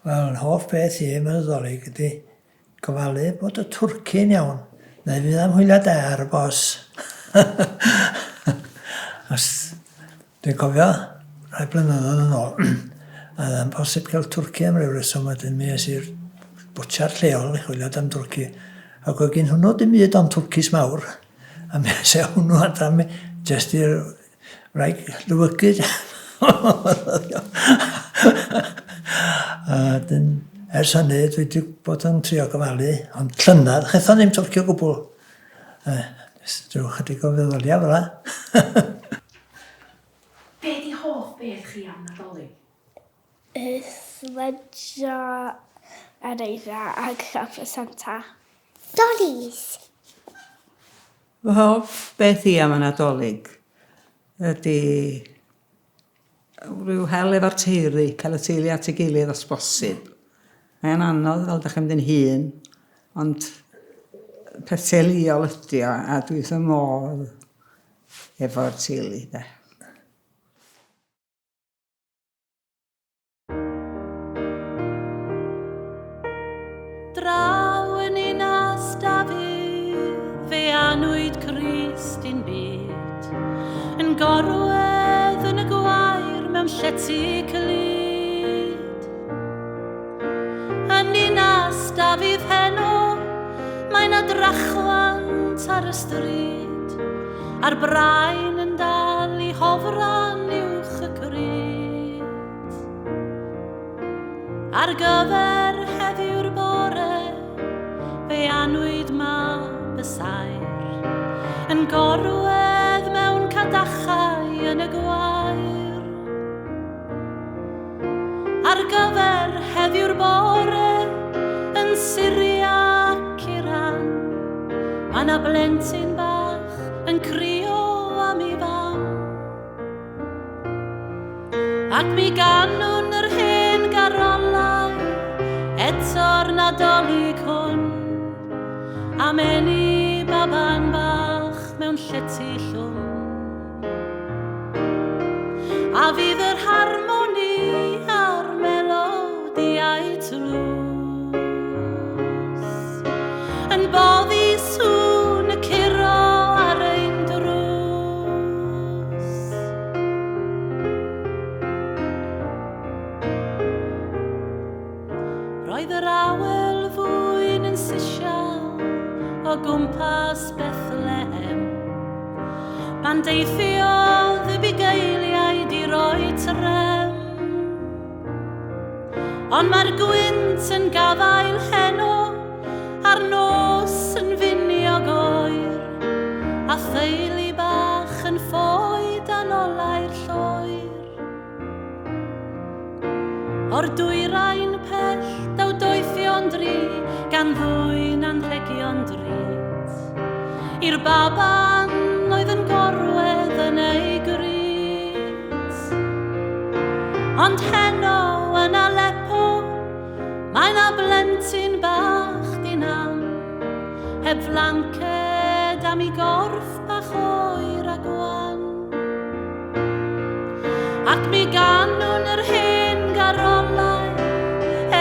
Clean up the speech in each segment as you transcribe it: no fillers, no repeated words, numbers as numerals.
Wel, yn hoff beth i yn y Nadolig ydy gofalu bod y twrci'n iawn. Neu fydd am hwyliau der, bos. Os dwi'n cofio rhai blynyddoedd yn ôl, a dda'n posib cael twrci am ryw reswm, wedyn mi es i'r bwtsiar lleol i chwiliad am twrci. Ac oedd gen hwnnw dim byd ond twrcis mawr. A mi es e hwnnw adran mi, jyst i'r wraig lywygyd. A dyn, ers hynny, dwi wedi bod yn trio gofalu, ond llynedd, chetho ddim twrci o gwbl. Drwy chydig o feddyliau fel la. Be di hoff beth chi am Nadolig? Sledjo ar eira ag Chafra Santa. Dollies. Fy hoff beth i am y Nadolig ydy rhyw hel efo'r teulu, cael y teulu at ei gilydd os bosib. Mae'n anodd fel ydych chi'n mynd yn hun, ond peth teuluol ydy o, a dwi wrth y modd efo'r teulu, de. Draw yn unas Dafydd, fe anwyd Crist i'n byd, yn gorwedd yn y gwair mewn llety cylid. Yn unas Dafydd heno, mae'n adrachwant ar y stryd, a'r brain yn dal i hofran uwch y cryd. Ar gyfer heddiw'r bore, fe anwyd mab y saer, yn gorwedd mewn cadachau yn y gwair. Ar gyfer heddiw'r bore, yn Syria ac Iran, ma' 'na blentyn bach yn crio am ei fam. Ac mi ganwn yr hen garolau eto'r Nadolig hwn, a meni baban bach mewn llety llwn. A fydd yr harmoni a'r melodiau tlws yn boddi sŵn y curo ar ein drws. Roedd yr awel fwyn yn sisial o gwmpas Bethlehem, pan deithiodd y bugeiliaid i roi trem. Ond mae'r gwynt yn gafael heno, a'r nos yn finiog oer, a theulu bach yn ffoi dan olau'r lloer. O'r dwyrain pell daw doethio'n dri, gan ddwyn anrhegion drud, i'r baban oedd yn gorwedd yn ei gryd. Ond heno yn Aleppo, mae 'na blentyn bach dinan, heb flanced am ei gorff bach oer a gwan. Ac mi ganwn yr hen garolau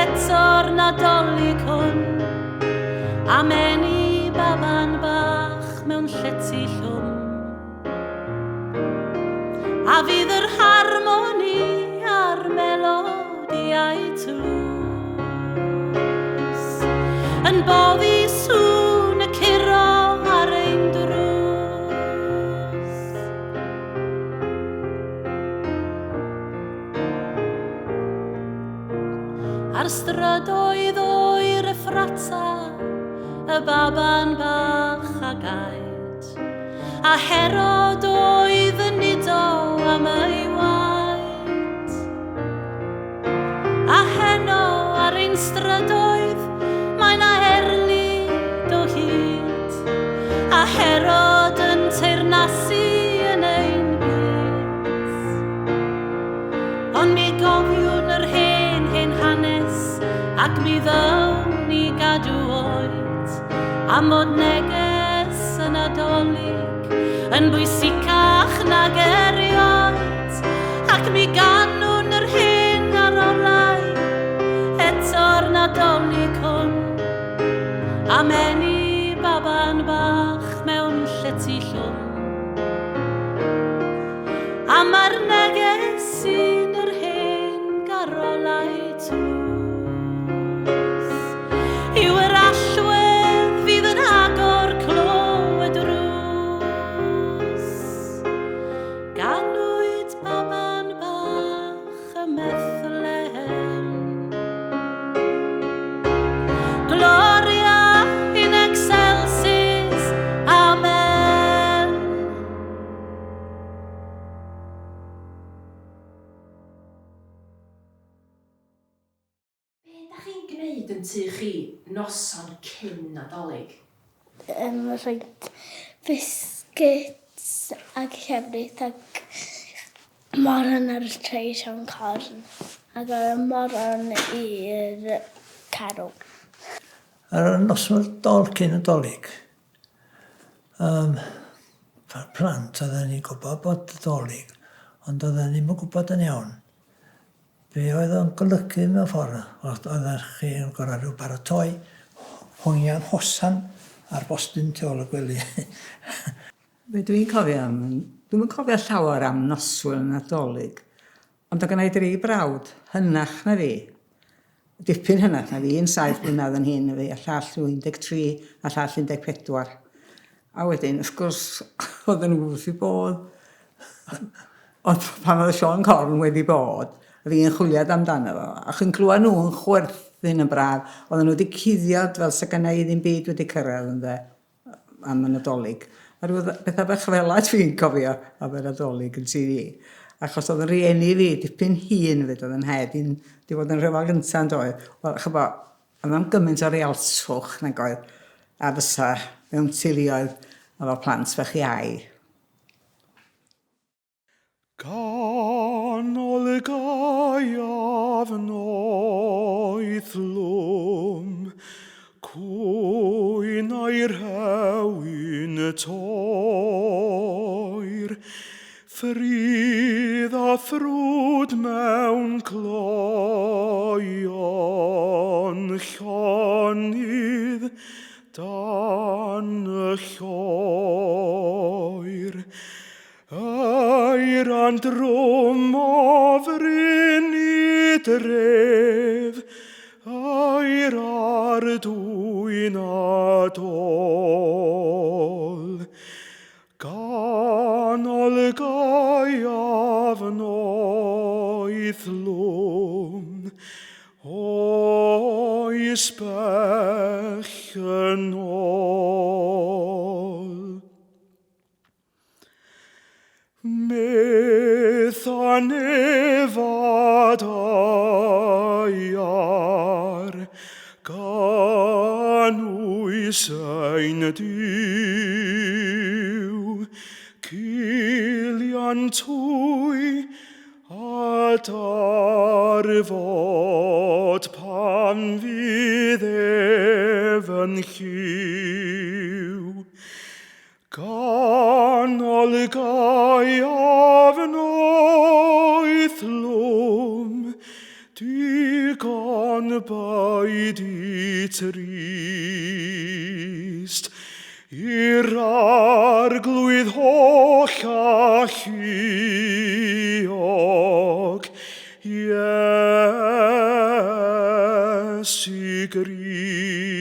eto'r Nadolig hwn, a meni baban bach mewn llety llwm. A fydd yr harmoni a'r melodiau tlws yn boddi sŵn y curo ar ein drws. Ar strydoedd oer y ffrata, y baban bach a gaid, a Herod oedd yn nido am ei waed. A heno ar ein strydoedd, mae 'na erlid o hyd, a Herod yn teyrnasu yn ein byd. Ond mi gofiwn yr hen hanes, ac mi ddown ni gadw oed, am mod neges yn Nadolig yn bwysicach nag erioed, ac mi ganwn yr hen garolau nadolig hwn. A meni baban bach mewn llety llwn. A mae'r neges sy'n yr hen garolau tlws. Yw yr allwedd fydd yn agor clywed rws. Ganwyd baban bach y Methlehem. Gloria in excelsis, amen. Be da chi'n gwneud yn tu chi noson cyn Nadolig? Rhaid biscuits ac llefrith ac moron ar y trei Sion Corn ac ar y moron i'r carw. Ar y noswyl cyn Nadolig, Fa'r plant oedden ni'n gwybod bod Nadolig, ond oedden ni'n gwybod yn iawn be oedd o'n golygu mewn ffordd. Oedden chi'n gorau rhyw baratoi hongian hosan ar bostyn tu ôl y gwely. Be dwi'n cofio dwi'n cofio llawer am noswyl Nadolig, ond o gynnau 3 brawd, hynach na fi. Dipyn hynach na fi, 7 blynedd yn hyn na fi, a llall rhyw 13, a llall 14. A wedyn, wrth gwrs, oedden nhw wrth i bod. Ond pan oedd Sion Corn wedi bod, a fi'n chwiliad amdano fo, a chi'n clywed nhw'n chwerthu'n y braf, oedden nhw wedi cuddiad fel se gynnau ddim byd wedi cyrraedd ynddo, am y Nadolig. A rhyw bethau bach felad fi'n cofio am y Nadolig yn TV. Achos oedd yn rieni fi, dipyn hun fyd, oedd yn hed, di fod yn rhyfel gyntaf yn doedd. Wel, chybo, oedd am gymaint o realswch nag oedd, a fysa mewn teuluoedd efo plant fech iau. Ganol gaiaf noeth lwm, cwyn a'r hewyn toer, ffrydd a ffrwd mewn cloion, llonydd dan y lloer. Airan drwm ofryn i dref, air ar dwy'n adol. Ganol gaiaf noeth lwm, oes bell yn ôl. Myth a nefad aiar, gan wys ein diw, cilian twy a darfod pan fydd ef yn lliw. Ganol gaiaf noeth lwm, digon baid i trist, i'r arglwydd holl a lluog, Iesu Grist.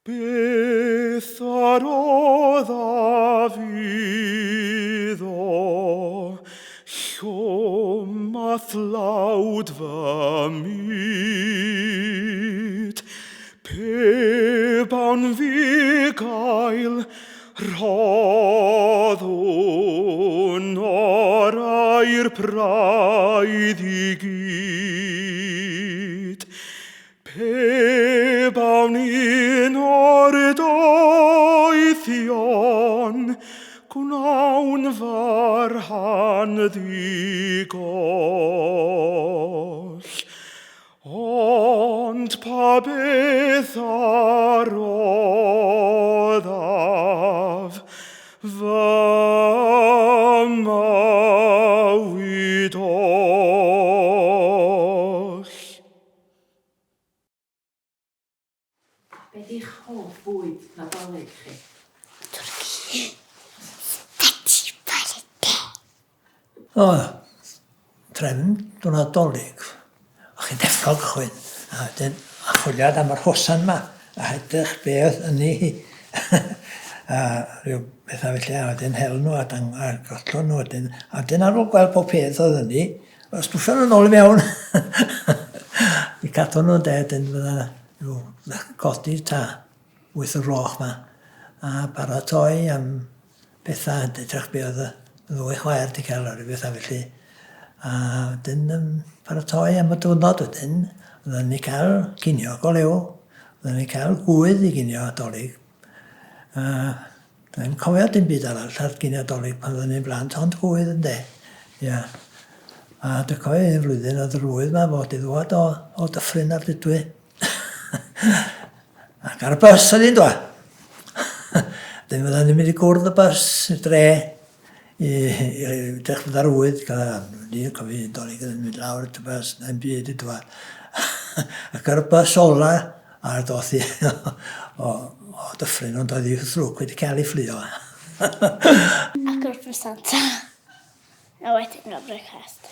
Beth ar oedd a fydd o, llwm a thlawd fy myd, pe bawn fi gael rhoddwn o'r air braidd i gyd. Pe bawn un o'r doethion, gwnawn farhan ddigoll. Ond pa beth aroddaf fy mawyd o. bwyd Nadolig chi? O, trefn dwi'n Nadolig. O'ch chi'n deffro cychwyn. A wedyn, a chwiliad am yr hosan yma. A hedrych beth yn ei a rhyw bethau felly. A wedyn hel nhw a gollon nhw wedyn. A wedyn ar ôl gweld pob peth oedd hynny, stwffio nhw'n ôl i mewn. I cadw nhw'n ded yn fydda rhyw godi ta 8 o'r gloch yma. A baratoi am bethau yn edrych be oedd y ddwy chwaer wedi cael ar y bethau felly. A wedyn paratoi am y diwrnod wedyn, oedden ni cael cinio go lew, oedden ni cael gwydd i ginio Nadolig. Dwi'n cofio dim byd arall ar ginio Nadolig pan oedden ni'n blant, ond gwydd yn de. Ia. A dwi'n cofio un flwyddyn oedd yr wydd yma fod i ddwad o Dyffryn ar Dydwy. Ac ar y bus oedd hi'n dwa. Dyn fydda ni'n mynd i gwrdd y bus i'r dre i dechrau ar wydd. Ni'n cofio un Dolig yn mynd lawr at y bus, na'n byd i dwad. Ac ar y bus ola a'r doth i o Dyffryn, ond oedd i wrthrwg wedi cael ei fflio. Ac o'r Santa. A wedyn gael brecast.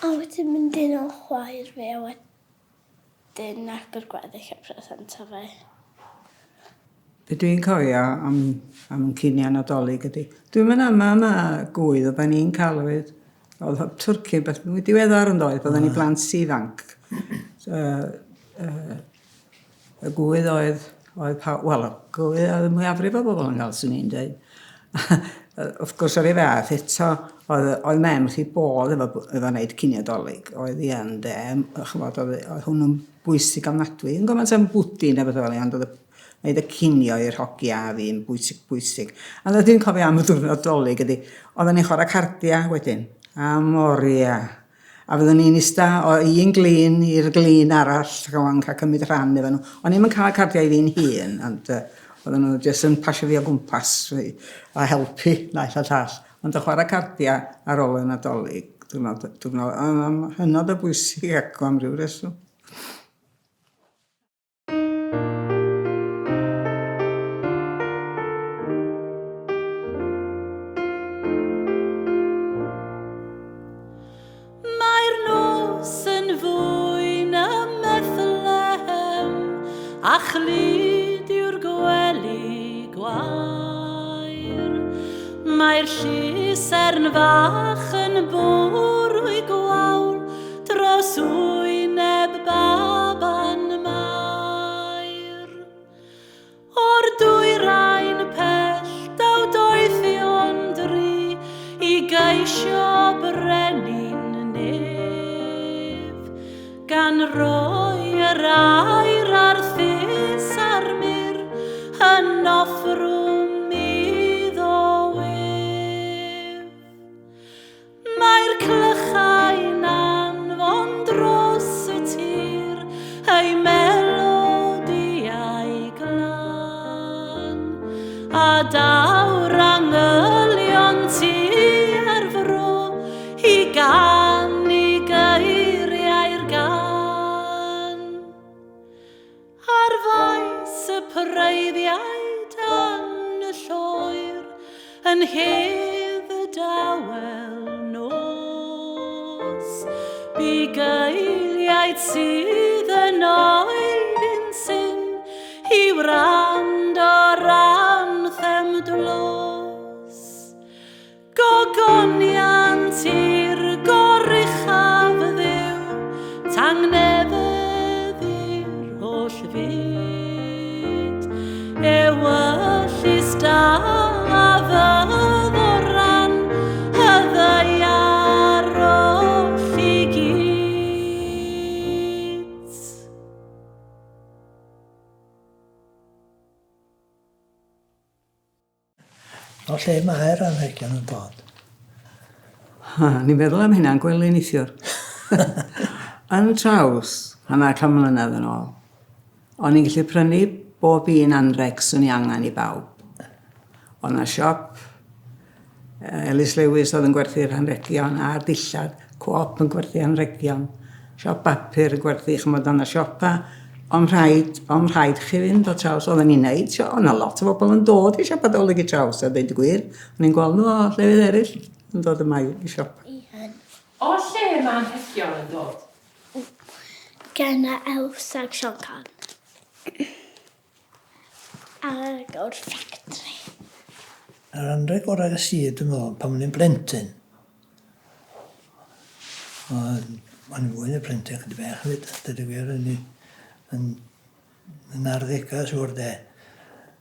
A wedyn mynd un o chwaer fi a wedyn agor gweddill a Santa fe. Be dwi'n cofio am cinio Nadolig ydy. Dwi'n mynd yma gwydd o ben ni'n cael oedd Twrci beth wedi diweddar yn doedd, byddwn ni blant ifanc. Y gwydd oedd wel, y gwydd oedd y mwyafrif o bobl yn cael, swn i'n dweud. Wrth gwrs ar ei fath, eto, oedd mem chi bod efo wneud cinio Nadolig. Oedd hi yn de, oedd hwnnw'n bwysig ofnadwy. Yn gymaint am bwdi neu beth fel ond oedd wneud y cinio i'r hogi a fi'n bwysig. A dwi'n cofio am y diwrnod Nadolig ydy, oedden ni'n chwarae cardia wedyn, a moria. A fyddwn ni'n ista o un glin i'r glin arall, cael cymryd rhan efo nhw. O'n i'm yn cael cardiau fi'n hun, ond oedden nhw jyst yn pasio fi o gwmpas a helpu naill a llall. Ond y chwarae cardia ar ôl y Nadolig, hynod o bwysig ac am ryw reswm. A chlyd yw'r gwely gwair. Mae'r llys fach yn bwrw gwawl dros wyneb baban mair. O'r dwyrain pell daw doethion dri i geisio brenin nef gan roi yr air ar ffys armyr yn offrwm iddo wef. Mae'r clychau'n anfon dros y tir ei melodiau glan a dawr angylion ti ar fro i ganu geiriau'r gan. Ar faes y preiddiaid yn y lloer yn hedd y dawel nos. Bu geiliaid sydd yn oed yn syn i wrand o'r anthem dlos. Gogoniant i'r goruchaf ddiw tangnefedd i'r holl fyd. Ewyllus da a fydd o ran y ddeiar oll i gyd. O lle mae'r anrhegion yn dod? Ni'n meddwl am hynna'n gwely neithiwr. Yn traws, hanner can mlynedd yn ôl, o'n i'n gallu prynu bob un anreg swn i angen i bawb. O'n na siop, Elis Lewis oedd yn gwerthu'r anregion a'r dillad, Coop yn gwerthu anregion, siop bapur yn gwerthu, chymod o'n na siopa Ond rhaid chi fynd o traws. Oedden ni'n neud, oedd yna lot o bobl yn dod i siop Adolyg i traws, a dweud y gwir. O'n i'n gweld nhw o llefydd eraill yn dod yma i siop. O lle mae anrhegion yn dod? Gen y Elsa ag Sioncan. Ag o'r ffactri. Yr anreg o'r ag y syd, dwi'n meddwl, pan o'n i'n blentyn. Mae'n fwy na blentyn, chydig bach hefyd. Dydy gwir, yn arddegau, siwr de.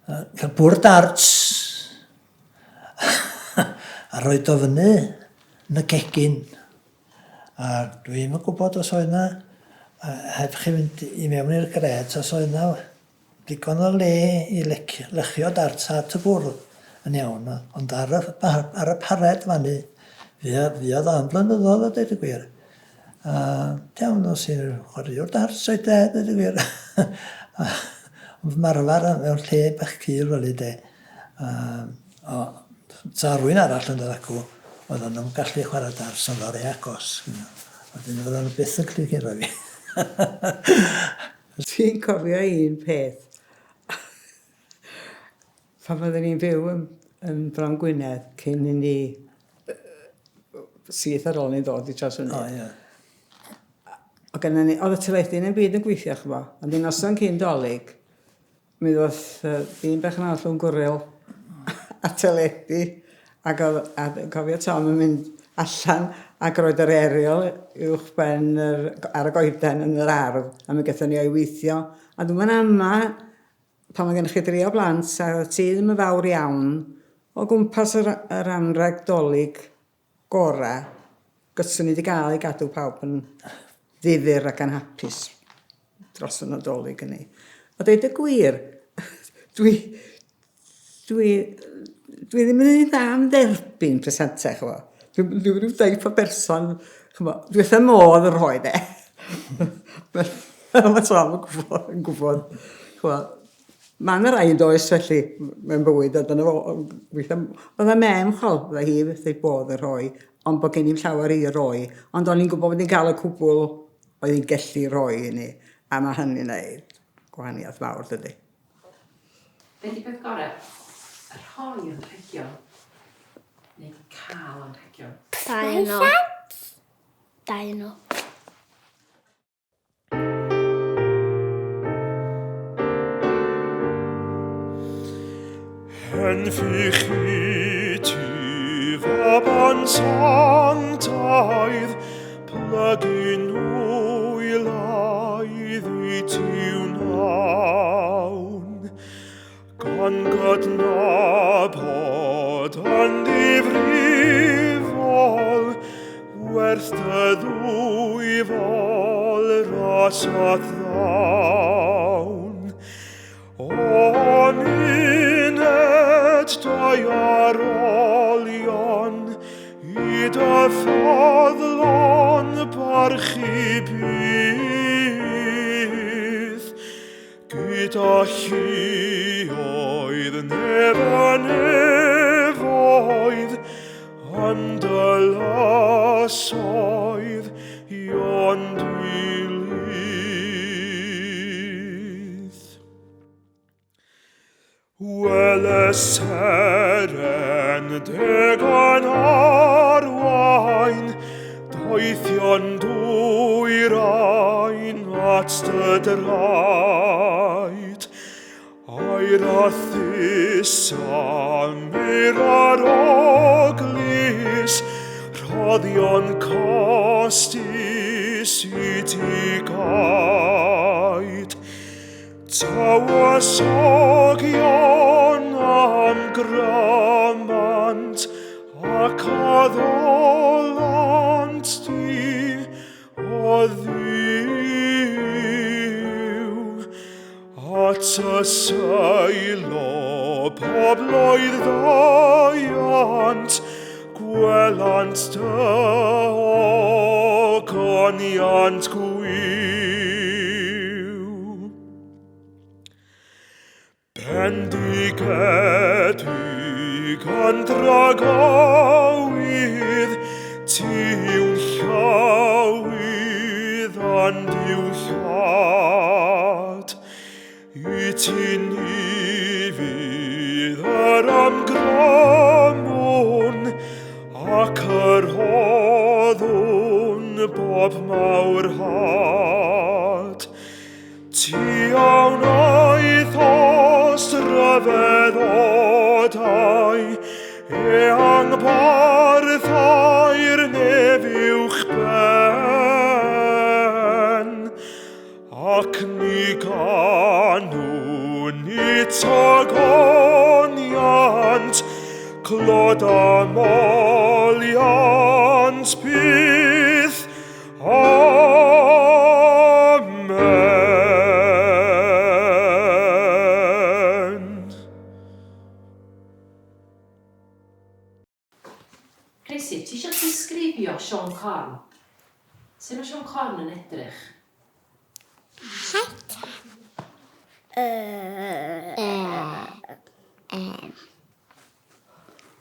Cael bwr darts. A roed o fyny yn y gegin. A dwi'n yn gwybod os oedd yna, heb chi fynd i mewn i'r gred, os oedd yna digon o le i lechio darts at y bwrdd yn iawn. Ond ar y pared fannu, fuodd o'n blynyddoedd a dweud y gwir. Iawn o sy'n chwaraewr darts oedd de, dweud y gwir. Ond marfar mewn lle bach cyr fel i de. Sa rwy'n arall yn dod acw, oedd nhw'n gallu chwarae darts yn ddori agos. Oedden nhw'n nhw'n byth yn clyg i'r fi. Ti'n cofio un peth. Pan oedden ni'n byw yn Bron Gwynedd cyn i ni syth ar ôl ni'n dod i traws hynny. O, ie. Oedd y teledu yn y byd yn gweithio, chyfo. Ond un noson cyn Dolig, mi ddoth un bech yn arall o'n gwril a teledu, ac cofio Tom yn mynd allan ac roed yr eriol uwch ben ar y goeden yn yr ardd, a mi gaethon ni o'i weithio. A dwi'n mynd ama, pan mae gennych chi 3 o blant, a ti ddim yn fawr iawn, o gwmpas yr anreg Dolig gora, gysyn ni wedi gael ei gadw pawb yn ddifyr ac yn hapus dros y Nadolig yn ei. A dweud y gwir, dwi ddim yn ei dda am dderbyn presentau, chwa. Dwi'n rhyw deip o berson, dwi wrth y modd yr hoi, de. Mae Tom yn gwybod. Mae'n rhaid oes felly mewn bywyd, oedd y mem chol, oedd hi beth ei bod yr hoi, ond bod gen i'n llawer i roi, ond o'n i'n gwybod bod ni'n cael y cwbl oedd hi'n gallu roi i ni, a mae hynny'n neud gwahaniaeth mawr, dydy. Be di beth gorau? Rhoi yn rhegion? Neu cael yn rhegion? Dau nhw. En fi ti fab sanctaidd, plygin nhw i laidd i tiwn awn. Gan gydnabod yn ddifrifol, werth dy ddwyfol rasath ddawn. O'n uned dau arolion, i dy ffyddlon barchu bydd. Gyda llioedd nefoedd, yn dy lasoedd ion dwylydd. Wel y seren degan arwain, doethion dwyrain at dy draed. A'r athusa mir ar oglis, roddion costus i ti gaid. Tawasogion am gramant, ac addolant di o ddiw. At y seilo pobloedd ddaiant, gwelant dy ogoniant gwyw. Bendigedig yn dragawydd, tiwn llawydd yn diw llad. ti'n i fydd yr amgramwn ac yr hoddwn bob mawr had. Ti awn oedd os ryfedd odau eang barthau'r nefiwch ben, ac ni ganw ni tagoniant clod amoliant byth. Amen. Creisi, ti eisiau disgrifio Sean Corn? Sut mae Sean Corn yn edrych?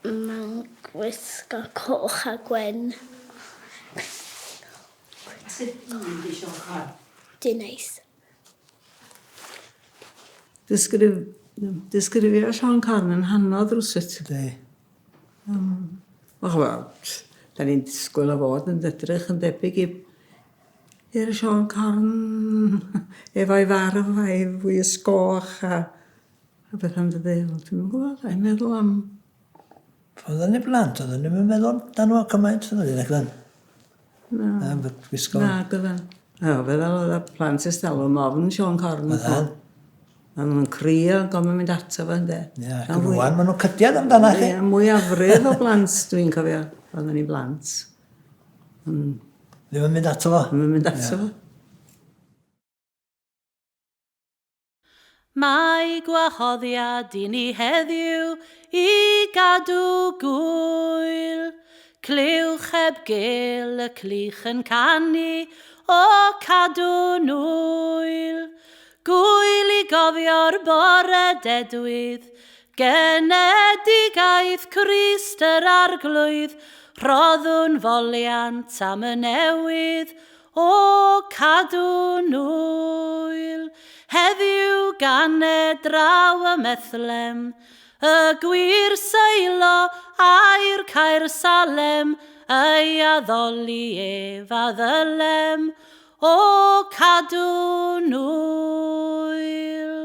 Mae'n gwisgo coch a gwen. Sut di Sean Corn? Di neis. Disgrifio Sean Corn yn hanodd rwsut. Ydy. Da ni'n disgwyl o fod yn edrych yn debyg i'r Sean Corn efo'i farf a'i fwy ysgoch a beth am dydy. Dwi'n gwybod, a'i'n meddwl am... Oedden ni blant, oedden ni'n meddwl dan nhw cymaint yn ydyn, ac then. Na, Gwisgo. na, gyfen. Fydda oedd y plant ystalwm ofn Sean Corn. Oedden. A maen nhw'n crio, gofyn mynd ato fo, ynddo. Ia, rwan maen nhw'n cydiad amdana chi. Ie, mwy afrydd o blant, dwi'n cofio, oedden ni blant. Ddim yn mynd ato fo. Mae'n mynd ato fo. Mae gwahoddiad i ni heddiw i gadw gwyl. Clywch heb gil y clich yn canu o cadw nwyl. Gwyl i gofio'r bore dedwydd, genedigaeth Crist yr arglwydd, rhoddwn foliant am y newydd o cadw nwyl. Heddiw gan draw y methlem, y gwir seilo a'r Caer Salem, ei addoli ef a ddylem o cadw nwyl.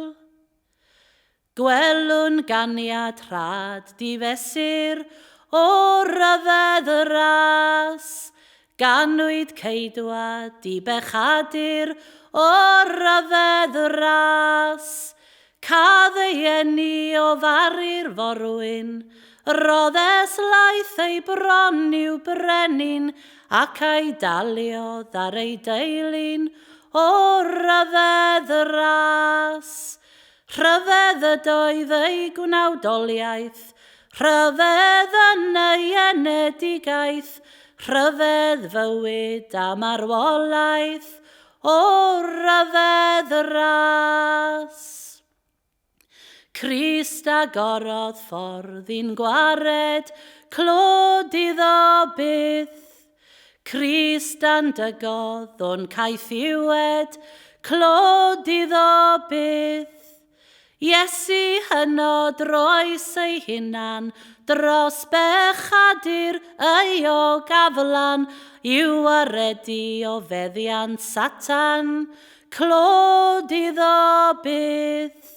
Gwelwn ganiad rhad difesur o ryfedd y ras, ganwyd ceidwad i bechadur o ryfedd y ras. Cadd ei eni o faru'r forwyn, roddes laeth ei bron i'w brenin, ac ei daliodd ar ei deilyn o ryfedd y ras. Rhyfedd ydoedd ei gwnawdoliaeth, rhyfedd yn ei enedigaeth, rhyfedd fywyd a marwolaeth o ryfedd y ras. Crist agorodd ffordd i'n gwared, clod iddo byth. Crist andygodd o'n caethiwed, clod iddo byth. Iesu hynod roes ei hunan, dros bechadur ei o gaflan, i'w aredi o feddiant Satan, clod iddo byth.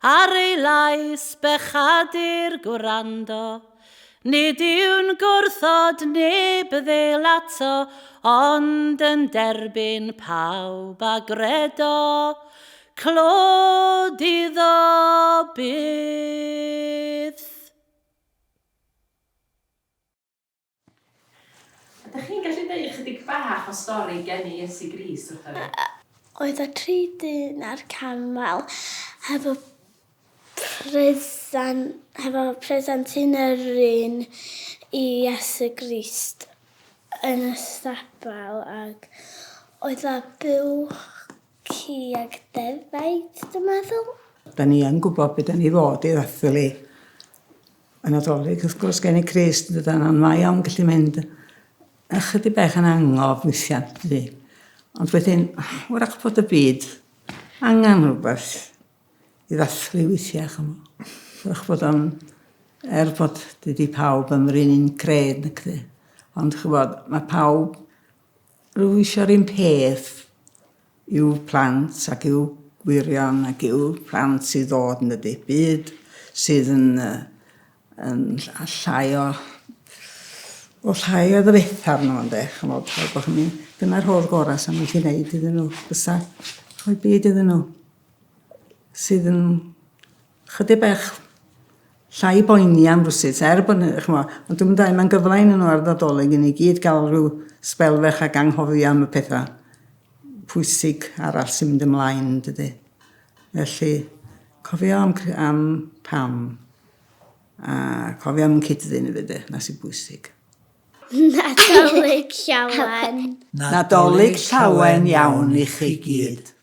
Ar ei lais bechadur gwrando, nid yw'n gwrthod neb ddeil ato, ond yn derbyn pawb a gredo, clod iddo byth. Ydych chi'n gallu deud chydig bach o stori gen i Iesu Grist wrtho fi? Oedd y 3 dyn ar camel hefo present yn yr un i Iesu Grist yn y stabl, ac oedd y bwch ag defaid, dwi'n meddwl. Da ni yn gwybod beth da ni fod i ddathlu. Yn adolyg, wrth gwrs, gen i Crist, dydan, ond mae am gallu mynd ychydig bach yn angof weithiau. Ond wedyn, wrach bod y byd angen rhywbeth i ddathlu weithiau, chymod. Chwch bod o'n, bod dydy pawb yn yr un cred, nacdi. Ond chybod, mae pawb rhyw eisiau'r un peth i'w plant ac i'w gwirion ac i'w plant sydd ddod yn y byd sydd yn llai o llai o ddefetha arno yn de, chymod, dyna'r holl gorau sy'n mynd i wneud iddyn nhw, bysa rhoi byd iddyn nhw, sydd yn chydig bach llai boeni am rwsyd, bod, chymod, ond dwi'n dweud, mae'n gyflaen yn nhw ar Nadolig i ni gyd gael rhyw sbelfech ac anghofio am y pethau pwysig arall sy'n mynd ymlaen, dydy. Felly, cofio am pam, a cofio am cydddyn i fyd, na sy'n bwysig. Nadolig llawen. Nadolig llawen iawn i chi gyd.